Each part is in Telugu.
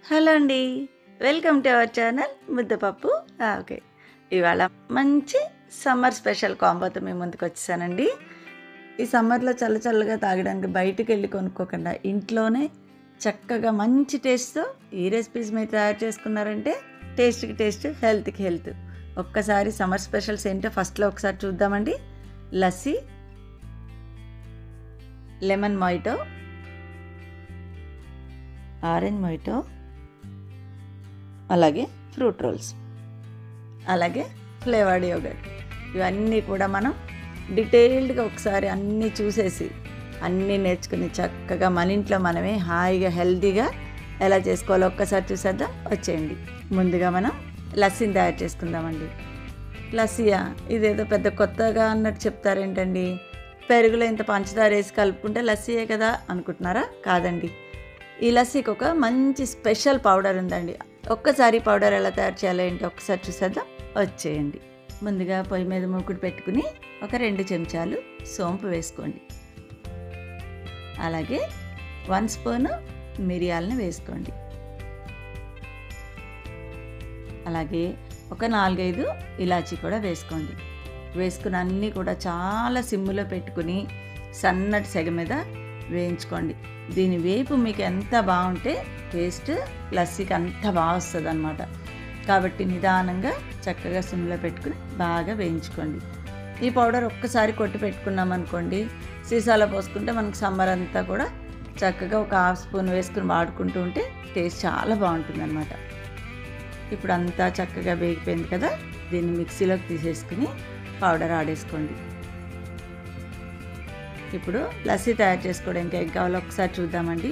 హలో అండి. వెల్కమ్ టు అవర్ ఛానల్ ముద్దపప్పు. ఓకే. ఇవాళ మంచి సమ్మర్ స్పెషల్ కాంబోతో మీ ముందుకొచ్చేసానండి. ఈ సమ్మర్‌లో చల్ల చల్లగా తాగడానికి బయటికెళ్ళి కొనుక్కోకుండా ఇంట్లోనే చక్కగా మంచి టేస్ట్‌తో ఈ రెసిపీస్ మీరు తయారు చేసుకున్నారంటే టేస్ట్‌కి టేస్ట్, హెల్త్‌కి హెల్త్. ఒక్కసారి సమ్మర్ స్పెషల్స్ ఏంటో ఫస్ట్‌లో ఒకసారి చూద్దామండి. Lassi, lemon mojito, orange mojito, అలాగే ఫ్రూట్ రోల్స్, అలాగే ఫ్లేవర్డ్ యోగర్ట్. ఇవన్నీ కూడా మనం డీటెయిల్డ్గా ఒకసారి అన్నీ చూసేసి అన్నీ నేర్చుకుని చక్కగా మన ఇంట్లో మనమే హాయిగా హెల్తీగా ఎలా చేసుకోవాలో ఒక్కసారి చూసేద్దాం. వచ్చేయండి. ముందుగా మనం లస్సీని తయారు చేసుకుందామండి. లస్సీయా, ఇదేదో పెద్ద కొత్తగా అన్నట్టు చెప్తారేంటండి? పెరుగులో ఇంత పంచదార వేసి కలుపుకుంటే లస్సీయే కదా అనుకుంటున్నారా? కాదండి. ఈ లస్సీకి ఒక మంచి స్పెషల్ పౌడర్ ఉందండి. ఒక్కసారి పౌడర్ ఎలా తయారు చేయాలో ఏంటి ఒక్కసారి చూసేద్దాం. వచ్చేయండి. ముందుగా పొయ్యి మీద మూకుడు పెట్టుకుని ఒక 2 చెంచాలు సోంపు వేసుకోండి. అలాగే 1 స్పూను మిరియాలను వేసుకోండి. అలాగే ఒక 4-5 ఇలాచీ కూడా వేసుకోండి. వేసుకుని అన్నీ కూడా చాలా సిమ్ములో పెట్టుకుని సన్నటి సెగ మీద వేయించుకోండి. దీని వేపు మీకు ఎంత బాగుంటే టేస్ట్ లస్సీకి అంత బాగా వస్తుంది అన్నమాట. కాబట్టి నిదానంగా చక్కగా సిమ్లో పెట్టుకుని బాగా వేయించుకోండి. ఈ పౌడర్ ఒక్కసారి కొట్టి పెట్టుకున్నాం అనుకోండి, సీసాలో పోసుకుంటే మనకు సమ్మర్ అంతా కూడా చక్కగా ఒక 1/2 స్పూన్ వేసుకుని వాడుకుంటూ ఉంటే టేస్ట్ చాలా బాగుంటుంది అన్నమాట. ఇప్పుడు అంతా చక్కగా వేగిపోయింది కదా, దీన్ని మిక్సీలోకి తీసేసుకుని పౌడర్ ఆడేసుకోండి. ఇప్పుడు లస్సీ తయారు చేసుకోవడానికి ఏం కావాలో ఒకసారి చూద్దామండి.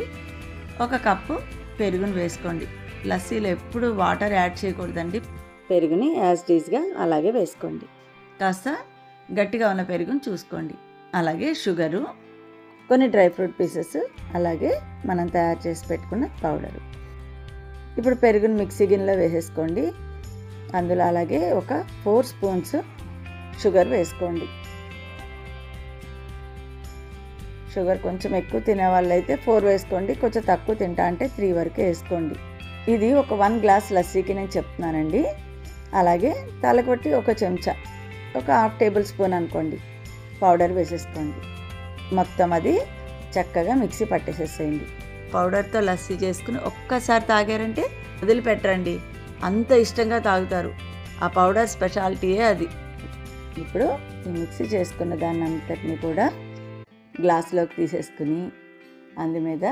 1 కప్పు పెరుగుని వేసుకోండి. లస్సీలో ఎప్పుడు వాటర్ యాడ్ చేయకూడదండి. పెరుగుని యాజ్ టీజ్గా అలాగే వేసుకోండి. కాస్త గట్టిగా ఉన్న పెరుగుని చూసుకోండి. అలాగే షుగరు, కొన్ని డ్రై ఫ్రూట్ పీసెస్, అలాగే మనం తయారు చేసి పెట్టుకున్న పౌడరు. ఇప్పుడు పెరుగుని మిక్సీ గిన్నెలో వేసేసుకోండి. అందులో అలాగే ఒక 4 స్పూన్స్ షుగర్ వేసుకోండి. షుగర్ కొంచెం ఎక్కువ తినే వాళ్ళైతే 4 వేసుకోండి, కొంచెం తక్కువ తింటా అంటే 3 వరకు వేసుకోండి. ఇది ఒక 1 గ్లాస్ లస్సీకి నేను చెప్తున్నానండి. అలాగే తలకొట్టి ఒక చెంచా, ఒక 1/2 టేబుల్ స్పూన్ అనుకోండి పౌడర్ వేసేసుకోండి. మొత్తం అది చక్కగా మిక్సీ పట్టేసేసేయండి. పౌడర్తో లస్సీ చేసుకుని ఒక్కసారి తాగారంటే వదిలిపెట్టరండి, అంత ఇష్టంగా తాగుతారు. ఆ పౌడర్ స్పెషాలిటీయే అది. ఇప్పుడు ఈ మిక్సీ చేసుకున్న దాన్ని అంతటిని కూడా గ్లాసులోకి తీసేసుకుని అందు మీద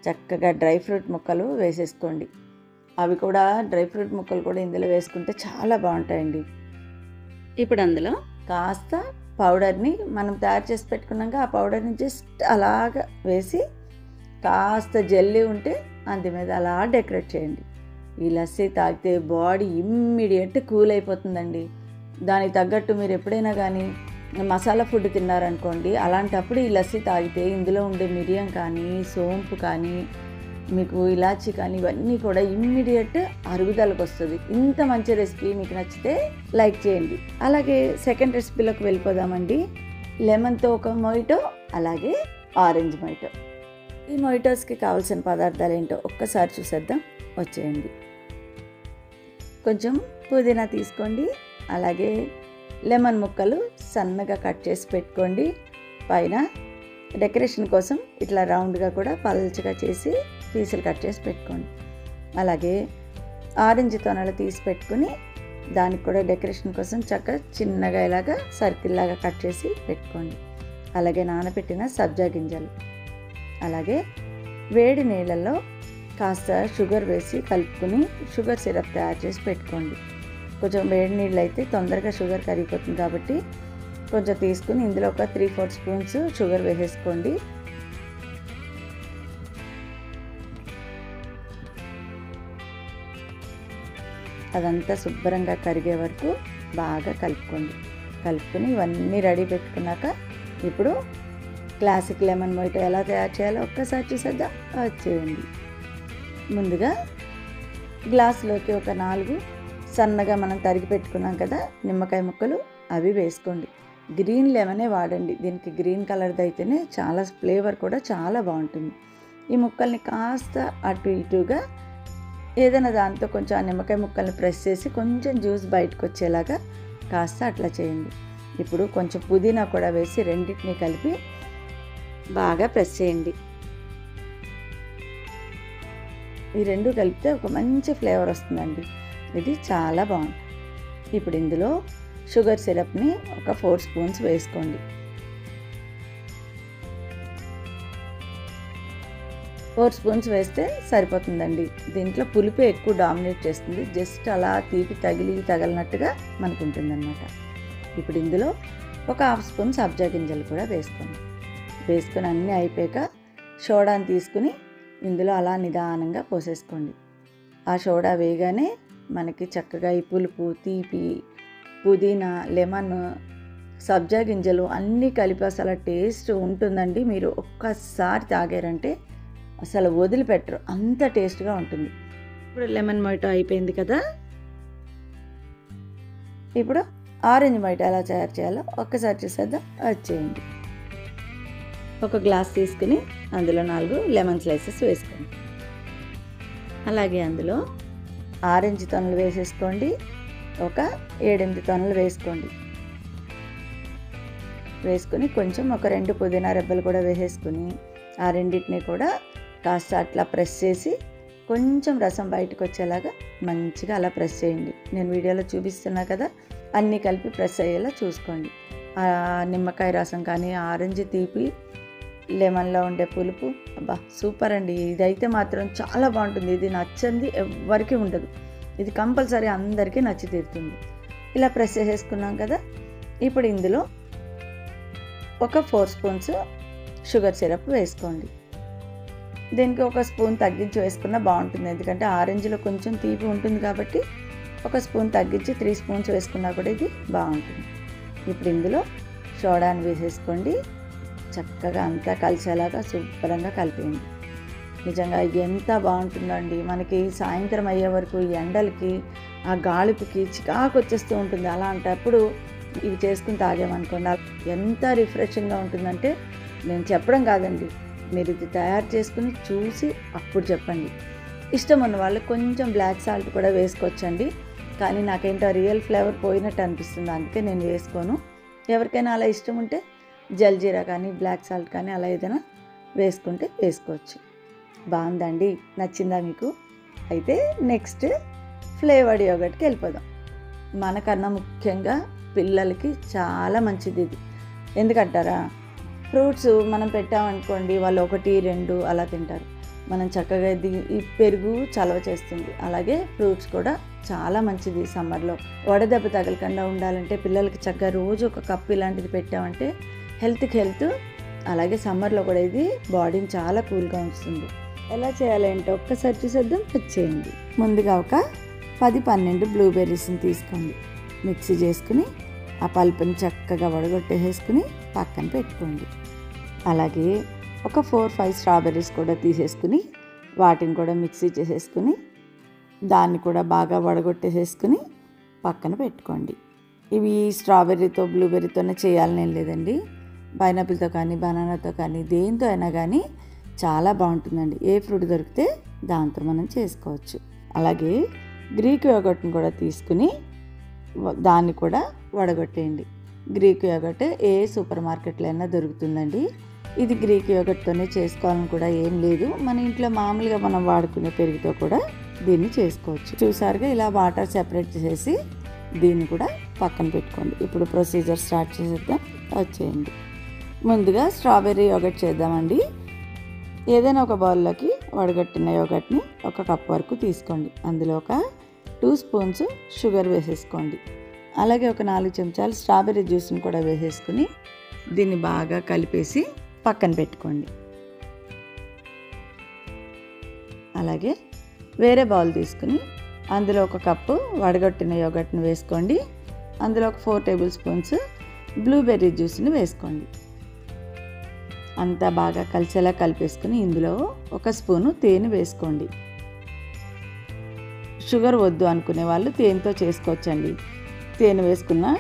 చక్కగా డ్రై ఫ్రూట్ ముక్కలు వేసేసుకోండి. అవి కూడా డ్రై ఫ్రూట్ ముక్కలు కూడా ఇందులో వేసుకుంటే చాలా బాగుంటాయండి. ఇప్పుడు అందులో కాస్త పౌడర్ని మనం తయారు చేసి పెట్టుకున్నాక ఆ పౌడర్ని జస్ట్ అలాగా వేసి కాస్త జెల్లీ ఉంటే అందు మీద అలా డెకరేట్ చేయండి. ఈ లస్సీ తాగితే బాడీ ఇమ్మీడియట్ కూల్ అయిపోతుందండి. దానికి తగ్గట్టు మీరు ఎప్పుడైనా కానీ మసాలా ఫుడ్ తిన్నారనుకోండి, అలాంటప్పుడు ఈ లస్సీ తాగితే ఇందులో ఉండే మిరియం కానీ, సోంపు కానీ, మీకు ఇలాచీ కానీ ఇవన్నీ కూడా ఇమ్మీడియట్ అరుగుదలకు వస్తుంది. ఇంత మంచి రెసిపీ మీకు నచ్చితే లైక్ చేయండి. అలాగే సెకండ్ రెసిపీలోకి వెళ్ళిపోదామండి. లెమన్తో ఒక మొయిటో, అలాగే ఆరెంజ్ మొయిటో. ఈ మొయిటోస్కి కావాల్సిన పదార్థాలు ఏంటో ఒక్కసారి చూసేద్దాం. వచ్చేయండి. కొంచెం పుదీనా తీసుకోండి. అలాగే లెమన్ ముక్కలు సన్నగా కట్ చేసి పెట్టుకోండి. పైన డెకరేషన్ కోసం ఇట్లా రౌండ్గా కూడా పల్చగా చేసి పీసులు కట్ చేసి పెట్టుకోండి. అలాగే ఆరెంజ్ తొనలు తీసి పెట్టుకుని దానికి కూడా డెకరేషన్ కోసం చక్కగా చిన్నగా ఇలాగా సర్కిల్ లాగా కట్ చేసి పెట్టుకోండి. అలాగే నానబెట్టిన సబ్జా గింజలు, అలాగే వేడి నీళ్ళల్లో కాస్త షుగర్ వేసి కలుపుకుని షుగర్ సిరప్ తయారు చేసి పెట్టుకోండి. కొంచెం వేడి నీళ్ళు అయితే తొందరగా షుగర్ కరిగిపోతుంది కాబట్టి కొంచెం తీసుకుని ఇందులో ఒక 3-4 స్పూన్స్ షుగర్ వేసేసుకోండి. అదంతా శుభ్రంగా కరిగే వరకు బాగా కలుపుకోండి. కలుపుకొని ఇవన్నీ రెడీ పెట్టుకున్నాక ఇప్పుడు క్లాసిక్ లెమన్ మొయిటో ఎలా తయారు చేయాలో ఒక్కసారి చూసేద్దాం. వచ్చేయండి. ముందుగా గ్లాసులోకి ఒక 4 సన్నగా మనం తరిగి పెట్టుకున్నాం కదా నిమ్మకాయ ముక్కలు, అవి వేసుకోండి. గ్రీన్ లెమనే వాడండి. దీనికి గ్రీన్ కలర్ది అయితేనే చాలా ఫ్లేవర్ కూడా చాలా బాగుంటుంది. ఈ ముక్కల్ని కాస్త అటు ఇటుగా ఏదైనా దాంతో కొంచెం ఆ నిమ్మకాయ ముక్కల్ని ప్రెస్ చేసి కొంచెం జ్యూస్ బయటకు వచ్చేలాగా కాస్త అట్లా చేయండి. ఇప్పుడు కొంచెం పుదీనా కూడా వేసి రెండింటిని కలిపి బాగా ప్రెస్ చేయండి. ఈ రెండు కలిపితే ఒక మంచి ఫ్లేవర్ వస్తుందండి. ఇది చాలా బాగుంది. ఇప్పుడు ఇందులో షుగర్ సిరప్ని ఒక 4 స్పూన్స్ వేసుకోండి. 4 స్పూన్స్ వేస్తే సరిపోతుందండి. దీంట్లో పులుపే ఎక్కువ డామినేట్ చేస్తుంది. జస్ట్ అలా తీపి తగిలినట్టుగా మనకు ఉంటుందన్నమాట. ఇప్పుడు ఇందులో ఒక 1/2 స్పూన్ సబ్జా గింజలు కూడా వేసుకోండి. వేసుకొని అన్నీ అయిపోయాక సోడాని తీసుకుని ఇందులో అలా నిదానంగా పోసేసుకోండి. ఆ సోడా వేయగానే మనకి చక్కగా ఈ పులుపు, తీపి, పుదీనా, లెమన్, సబ్జా గింజలు అన్నీ కలిపి అసలు టేస్ట్ ఉంటుందండి. మీరు ఒక్కసారి తాగారంటే అసలు వదిలిపెట్టరు, అంత టేస్ట్గా ఉంటుంది. ఇప్పుడు లెమన్ మొయిటో అయిపోయింది కదా. ఇప్పుడు ఆరెంజ్ మొయిటో ఎలా తయారు చేయాలో ఒక్కసారి చూసేద్దాం. వచ్చేయండి. ఒక గ్లాస్ తీసుకుని అందులో 4 లెమన్ స్లైసెస్ వేసుకోండి. అలాగే అందులో ఆరెంజ్ తొనలు వేసేసుకోండి. ఒక 7-8 తొనలు వేసుకోండి. వేసుకుని కొంచెం ఒక 2 పుదీనా రెబ్బలు కూడా వేసేసుకుని ఆ రెండింటిని కూడా కాస్త అట్లా ప్రెస్ చేసి కొంచెం రసం బయటకు వచ్చేలాగా మంచిగా అలా ప్రెస్ చేయండి. నేను వీడియోలో చూపిస్తున్నా కదా, అన్నీ కలిపి ప్రెస్ అయ్యేలా చూసుకోండి. ఆ నిమ్మకాయ రసం కానీ, ఆరెంజ్ తీపి, లెమన్లో ఉండే పులుపు, అబ్బా సూపర్ అండి. ఇదైతే మాత్రం చాలా బాగుంటుంది. ఇది నచ్చంది ఎవ్వరికీ ఉండదు. ఇది కంపల్సరీ అందరికీ నచ్చి తీరుతుంది. ఇలా ప్రెస్ చేసేసుకున్నాం కదా. ఇప్పుడు ఇందులో ఒక 4 స్పూన్స్ షుగర్ సిరప్ వేసుకోండి. దీనికి ఒక స్పూన్ తగ్గించి వేసుకున్నా బాగుంటుంది. ఎందుకంటే ఆరెంజ్లో కొంచెం తీపి ఉంటుంది కాబట్టి ఒక స్పూన్ తగ్గించి 3 స్పూన్స్ వేసుకున్నా కూడా ఇది బాగుంటుంది. ఇప్పుడు ఇందులో సోడాని వేసేసుకోండి. చక్కగా అంతా కలిసేలాగా శుభ్రంగా కలిపేయండి. నిజంగా ఎంత బాగుంటుందండి. మనకి సాయంత్రం అయ్యే వరకు ఎండలకి ఆ గాలిపుకి చికాకు వచ్చేస్తూ ఉంటుంది. అలాంటప్పుడు ఇవి చేసుకుని తాగామనుకోండి ఎంత రిఫ్రెషింగ్గా ఉంటుందంటే నేను చెప్పడం కాదండి, మీరు ఇది తయారు చేసుకుని చూసి అప్పుడు చెప్పండి. ఇష్టం ఉన్న వాళ్ళు కొంచెం బ్లాక్ సాల్ట్ కూడా వేసుకోవచ్చండి. కానీ నాకేంటో రియల్ ఫ్లేవర్ పోయినట్టు అనిపిస్తుంది, అందుకే నేను వేసుకోను. ఎవరికైనా అలా ఇష్టం ఉంటే జల్జీరా కానీ, బ్లాక్ సాల్ట్ కానీ అలా ఏదైనా వేసుకుంటే వేసుకోవచ్చు. బాగుందండి, నచ్చిందా మీకు? అయితే నెక్స్ట్ ఫ్లేవర్డ్ యోగర్ట్కి వెళ్ళిపోదాం. మనకన్నా ముఖ్యంగా పిల్లలకి చాలా మంచిది ఇది. ఎందుకంటారా, ఫ్రూట్స్ మనం పెట్టామనుకోండి వాళ్ళు 1, 2 అలా తింటారు. మనం చక్కగా ఈ పెరుగు చలవ చేస్తుంది. అలాగే ఫ్రూట్స్ కూడా చాలా మంచిది. సమ్మర్లో వడదెబ్బ తగలకుండా ఉండాలంటే పిల్లలకి చక్కగా రోజు ఒక కప్పు ఇలాంటిది పెట్టామంటే హెల్త్కి హెల్త్. అలాగే సమ్మర్లో కూడా ఇది బాడీని చాలా కూల్గా ఉంచుతుంది. ఎలా చేయాలంటే ఒక్కసారి చూసేద్దాం, వచ్చేయండి. ముందుగా ఒక 10-12 బ్లూబెర్రీస్ని తీసుకోండి. మిక్సీ చేసుకుని ఆ పల్పుని చక్కగా వడగొట్టేసుకుని పక్కన పెట్టుకోండి. అలాగే ఒక 4-5 స్ట్రాబెర్రీస్ కూడా తీసేసుకుని వాటిని కూడా మిక్సీ చేసేసుకుని దాన్ని కూడా బాగా వడగొట్టేసేసుకుని పక్కన పెట్టుకోండి. ఇవి స్ట్రాబెర్రీతో బ్లూబెర్రీతోనే చేయాలని ఏం లేదండి. పైనాపిల్తో కానీ, బనానాతో కానీ, దేంతో అయినా కానీ చాలా బాగుంటుందండి. ఏ ఫ్రూట్ దొరికితే దాంతో మనం చేసుకోవచ్చు. అలాగే గ్రీక్ యోగర్ట్ని కూడా తీసుకుని దాన్ని కూడా వడగొట్టేయండి. గ్రీక్ యోగర్ట్ ఏ సూపర్ మార్కెట్లో అయినా దొరుకుతుందండి. ఇది గ్రీక్ యోగర్ట్తోనే చేసుకోవాలని కూడా ఏం లేదు. మన ఇంట్లో మామూలుగా మనం వాడుకునే పెరుగుతో కూడా దీన్ని చేసుకోవచ్చు. చూసారుగా, ఇలా వాటర్ సెపరేట్ చేసేసి దీన్ని కూడా పక్కన పెట్టుకోండి. ఇప్పుడు ప్రొసీజర్ స్టార్ట్ చేసేద్దాం, వచ్చేయండి. ముందుగా స్ట్రాబెర్రీ యోగర్ట్ చేద్దామండి. ఏదైనా ఒక బౌల్లోకి వడగట్టిన యోగర్ట్ని 1 కప్ వరకు తీసుకోండి. అందులో ఒక 2 స్పూన్స్ షుగర్ వేసేసుకోండి. అలాగే ఒక 4 చెంచాలు స్ట్రాబెర్రీ జ్యూస్ని కూడా వేసేసుకుని దీన్ని బాగా కలిపేసి పక్కన పెట్టుకోండి. అలాగే వేరే బౌల్ తీసుకుని అందులో 1 కప్పు వడగొట్టిన యోగర్ట్ని వేసుకోండి. అందులో ఒక 4 టేబుల్ స్పూన్స్ బ్లూబెర్రీ జ్యూస్ని వేసుకోండి. అంతా బాగా కలిసేలా కలిపేసుకుని ఇందులో 1 స్పూను తేనె వేసుకోండి. షుగర్ వద్దు అనుకునే వాళ్ళు తేనెతో చేసుకోవచ్చండి. తేనె వేసుకున్నా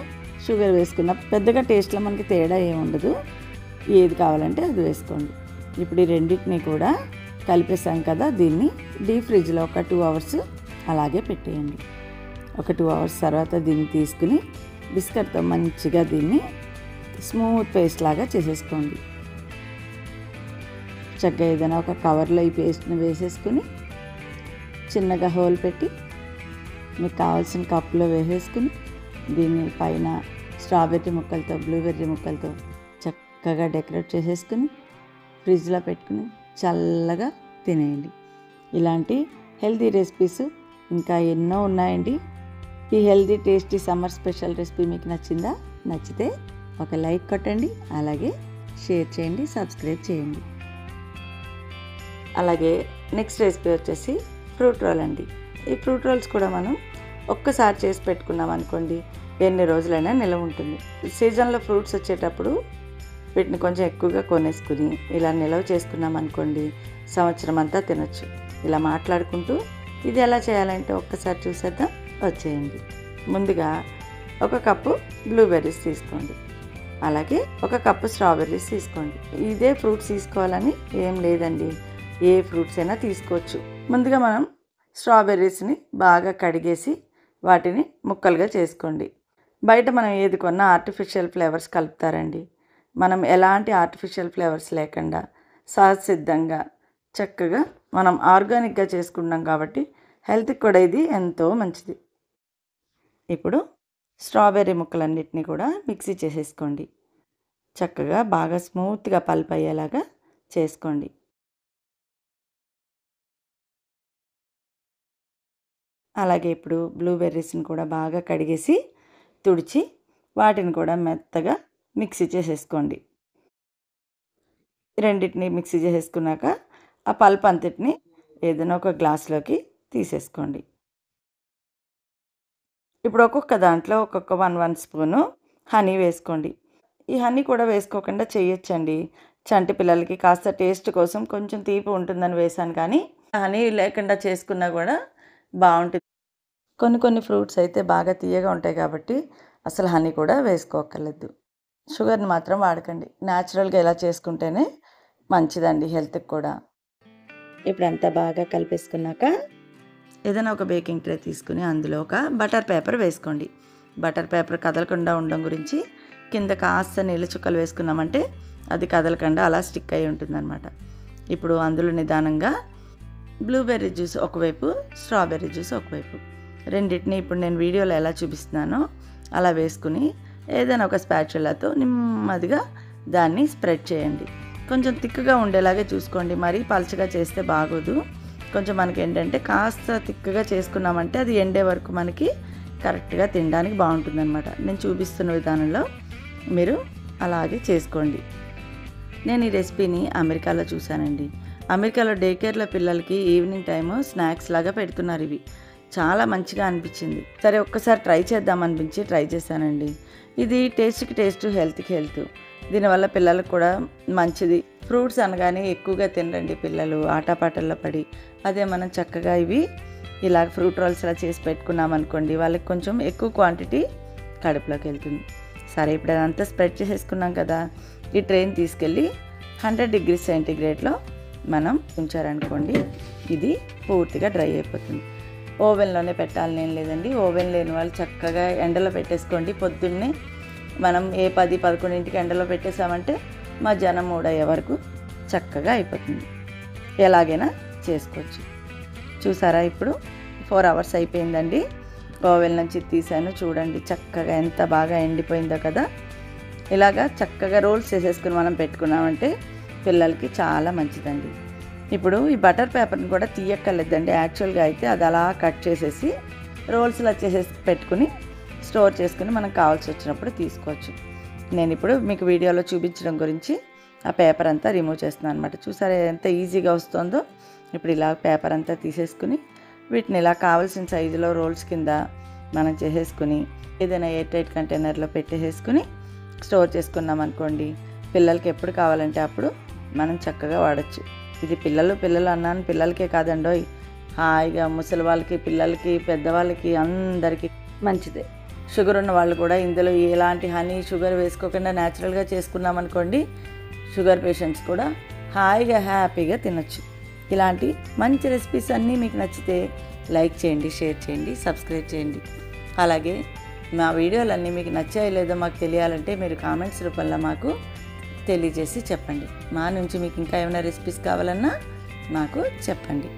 షుగర్ వేసుకున్నా పెద్దగా టేస్ట్లో మనకి తేడా ఏమి ఉండదు. ఏది కావాలంటే అది వేసుకోండి. ఇప్పుడు ఈ రెండింటిని కూడా కలిపేసాం కదా, దీన్ని డీప్ ఫ్రిడ్జ్లో ఒక 2 అవర్స్ అలాగే పెట్టేయండి. ఒక 2 అవర్స్ తర్వాత దీన్ని తీసుకుని బిస్కెట్తో మంచిగా దీన్ని స్మూత్ పేస్ట్ లాగా చేసేసుకోండి. చక్కగా ఏదైనా ఒక కవర్లో ఈ పేస్ట్ని వేసేసుకుని చిన్నగా హోల్ పెట్టి మీకు కావాల్సిన కప్పులో వేసేసుకుని దీన్ని పైన స్ట్రాబెర్రీ ముక్కలతో బ్లూబెర్రీ ముక్కలతో చక్కగా డెకరేట్ చేసేసుకుని ఫ్రిడ్జ్లో పెట్టుకుని చల్లగా తినేయండి. ఇలాంటి హెల్తీ రెసిపీస్ ఇంకా ఎన్నో ఉన్నాయండి. ఈ healthy tasty summer special recipe మీకు నచ్చిందా? నచ్చితే ఒక లైక్ కొట్టండి, అలాగే షేర్ చేయండి, సబ్స్క్రైబ్ చేయండి. అలాగే నెక్స్ట్ రెసిపీ వచ్చేసి ఫ్రూట్ రోల్ అండి. ఈ ఫ్రూట్ రోల్స్ కూడా మనం ఒక్కసారి చేసి పెట్టుకున్నాం అనుకోండి, ఎన్ని రోజులైనా నిల్వ ఉంటుంది. సీజన్లో ఫ్రూట్స్ వచ్చేటప్పుడు వీటిని కొంచెం ఎక్కువగా కొనేసుకుని ఇలా నిల్వ చేసుకున్నాం అనుకోండి, సంవత్సరం అంతా తినొచ్చు. ఇలా మాట్లాడుకుంటూ ఇది ఎలా చేయాలంటే ఒక్కసారి చూసేద్దాం, వచ్చేయండి. ముందుగా ఒక కప్పు బ్లూబెర్రీస్ తీసుకోండి, అలాగే ఒక కప్పు స్ట్రాబెర్రీస్ తీసుకోండి. ఇదే ఫ్రూట్స్ తీసుకోవాలని ఏం లేదండి, ఏ ఫ్రూట్స్ అయినా తీసుకోవచ్చు. ముందుగా మనం స్ట్రాబెర్రీస్ని బాగా కడిగేసి వాటిని ముక్కలుగా చేసుకోండి. బయట మనం ఏది కొన్నా ఆర్టిఫిషియల్ ఫ్లేవర్స్ కలుపుతారండి. మనం ఎలాంటి ఆర్టిఫిషియల్ ఫ్లేవర్స్ లేకుండా సహజసిద్ధంగా చక్కగా మనం ఆర్గానిక్గా చేసుకున్నాం కాబట్టి హెల్త్కి కూడా ఇది ఎంతో మంచిది. ఇప్పుడు స్ట్రాబెర్రీ ముక్కలన్నిటినీ కూడా మిక్సీ చేసేసుకోండి. చక్కగా బాగా స్మూత్గా పల్ప్ అయ్యేలాగా చేసుకోండి. అలాగే ఇప్పుడు బ్లూబెర్రీస్ని కూడా బాగా కడిగేసి తుడిచి వాటిని కూడా మెత్తగా మిక్సీ చేసేసుకోండి. రెండింటిని మిక్సీ చేసేసుకున్నాక ఆ పల్ప్ అంతటిని ఏదైనా ఒక గ్లాస్లోకి తీసేసుకోండి. ఇప్పుడు ఒక్కొక్క దాంట్లో ఒక్కొక్క 1 స్పూను హనీ వేసుకోండి. ఈ హనీ కూడా వేసుకోకుండా చేయొచ్చండి. చంటి పిల్లలకి కాస్త టేస్ట్ కోసం కొంచెం తీపి ఉంటుందని వేసాను, కానీ హనీ లేకుండా చేసుకున్నా కూడా బాగుంటుంది. కొన్ని ఫ్రూట్స్ అయితే బాగా తీయగా ఉంటాయి కాబట్టి అసలు హనీ కూడా వేసుకోక్కర్లేదు. షుగర్ని మాత్రం వాడకండి. న్యాచురల్గా ఇలా చేసుకుంటేనే మంచిదండి హెల్త్కి కూడా. ఇప్పుడు అంతా బాగా కలిపేసుకున్నాక ఏదైనా ఒక బేకింగ్ ట్రే తీసుకుని అందులో ఒక బటర్ పేపర్ వేసుకోండి. బటర్ పేపర్ కదలకుండా ఉండడం గురించి కింద కాస్త నీళ్ళ చుక్కలు వేసుకున్నామంటే అది కదలకుండా అలా స్టిక్ అయి ఉంటుందన్నమాట. ఇప్పుడు అందులో నిదానంగా బ్లూబెర్రీ జ్యూస్ ఒకవైపు, స్ట్రాబెర్రీ జ్యూస్ ఒకవైపు, రెండింటిని ఇప్పుడు నేను వీడియోలో ఎలా చూపిస్తున్నానో అలా వేసుకుని ఏదైనా ఒక స్పాచులాతో నెమ్మదిగా దాన్ని స్ప్రెడ్ చేయండి. కొంచెం తిక్కుగా ఉండేలాగే చూసుకోండి, మరీ పలచగా చేస్తే బాగోదు. కొంచెం మనకి ఏంటంటే కాస్త తిక్కుగా చేసుకున్నామంటే అది ఎండే వరకు మనకి కరెక్ట్గా తినడానికి బాగుంటుందన్నమాట. నేను చూపిస్తున్న విధానంలో మీరు అలాగే చేసుకోండి. నేను ఈ రెసిపీని అమెరికాలో చూశానండి. అమెరికాలో డే కేర్లో పిల్లలకి ఈవినింగ్ టైము స్నాక్స్ లాగా పెడుతున్నారు. ఇవి చాలా మంచిగా అనిపించింది. సరే ఒక్కసారి ట్రై చేద్దాం అనిపించి ట్రై చేశానండి. ఇది టేస్ట్కి టేస్ట్, హెల్త్కి హెల్త్. దీనివల్ల పిల్లలకు కూడా మంచిది. ఫ్రూట్స్ అనగానే ఎక్కువగా తినరండి పిల్లలు, ఆటపాటల్లో పడి. అదే మనం చక్కగా ఇవి ఇలా ఫ్రూట్ రోల్స్ అలా చేసి పెట్టుకున్నాం అనుకోండి, వాళ్ళకి కొంచెం ఎక్కువ క్వాంటిటీ కడుపులోకి వెళ్తుంది. సరే ఇప్పుడు అదంతా స్ప్రెడ్ చేసేసుకున్నాం కదా, ఈ ట్రైన్ తీసుకెళ్ళి 100 degrees సెంటీగ్రేడ్లో మనం ఉంచారనుకోండి, ఇది పూర్తిగా డ్రై అయిపోతుంది. ఓవెన్లోనే పెట్టాలని ఏం లేదండి. ఓవెన్ లేని వాళ్ళు చక్కగా ఎండలో పెట్టేసుకోండి. పొద్దున్నే మనం 10-11 ఎండలో పెట్టేసామంటే మధ్యాహ్నం 3 అయ్యే వరకు చక్కగా అయిపోతుంది. ఎలాగైనా చేసుకోవచ్చు. చూసారా ఇప్పుడు 4 hours అయిపోయిందండి. ఓవెన్ నుంచి తీసాను, చూడండి చక్కగా ఎంత బాగా ఎండిపోయిందో కదా. ఇలాగా చక్కగా రోల్స్ చేసేసుకుని మనం పెట్టుకున్నామంటే పిల్లలకి చాలా మంచిదండి. ఇప్పుడు ఈ బటర్ పేపర్ని కూడా తీయక్కర్లేదండి. యాక్చువల్గా అయితే అది అలా కట్ చేసేసి రోల్స్లా చేసేసి పెట్టుకుని స్టోర్ చేసుకుని మనకు కావాల్సి వచ్చినప్పుడు తీసుకోవచ్చు. నేను ఇప్పుడు మీకు వీడియోలో చూపించడం గురించి ఆ పేపర్ అంతా రిమూవ్ చేస్తున్నాను అనమాట. చూసారా ఎంత ఈజీగా వస్తుందో. ఇప్పుడు ఇలా పేపర్ అంతా తీసేసుకుని వీటిని ఇలా కావాల్సిన సైజులో రోల్స్ కింద మనం చేసేసుకుని ఏదైనా ఎయిర్ టైట్ కంటైనర్లో పెట్టేసుకుని స్టోర్ చేసుకున్నాం అనుకోండి, పిల్లలకి ఎప్పుడు కావాలంటే అప్పుడు మనం చక్కగా వాడచ్చు. ఇది పిల్లలు అన్నాను, పిల్లలకే కాదండోయ్, హాయిగా ముసలి వాళ్ళకి, పిల్లలకి, పెద్దవాళ్ళకి అందరికీ మంచిదే. షుగర్ ఉన్న వాళ్ళు కూడా ఇందులో ఎలాంటి హనీ షుగర్ వేసుకోకుండా న్యాచురల్గా చేసుకున్నామనుకోండి, షుగర్ పేషెంట్స్ కూడా హాయిగా హ్యాపీగా తినొచ్చు. ఇలాంటి మంచి రెసిపీస్ అన్నీ మీకు నచ్చితే లైక్ చేయండి, షేర్ చేయండి, సబ్స్క్రైబ్ చేయండి. అలాగే మా వీడియోలన్నీ మీకు నచ్చాయో లేదో మాకు తెలియాలంటే మీరు కామెంట్స్ రూపంలో మాకు తెలియజేసి చెప్పండి. మా నుంచి మీకు ఇంకా ఏమైనా రెసిపీస్ కావాలన్నా మాకు చెప్పండి.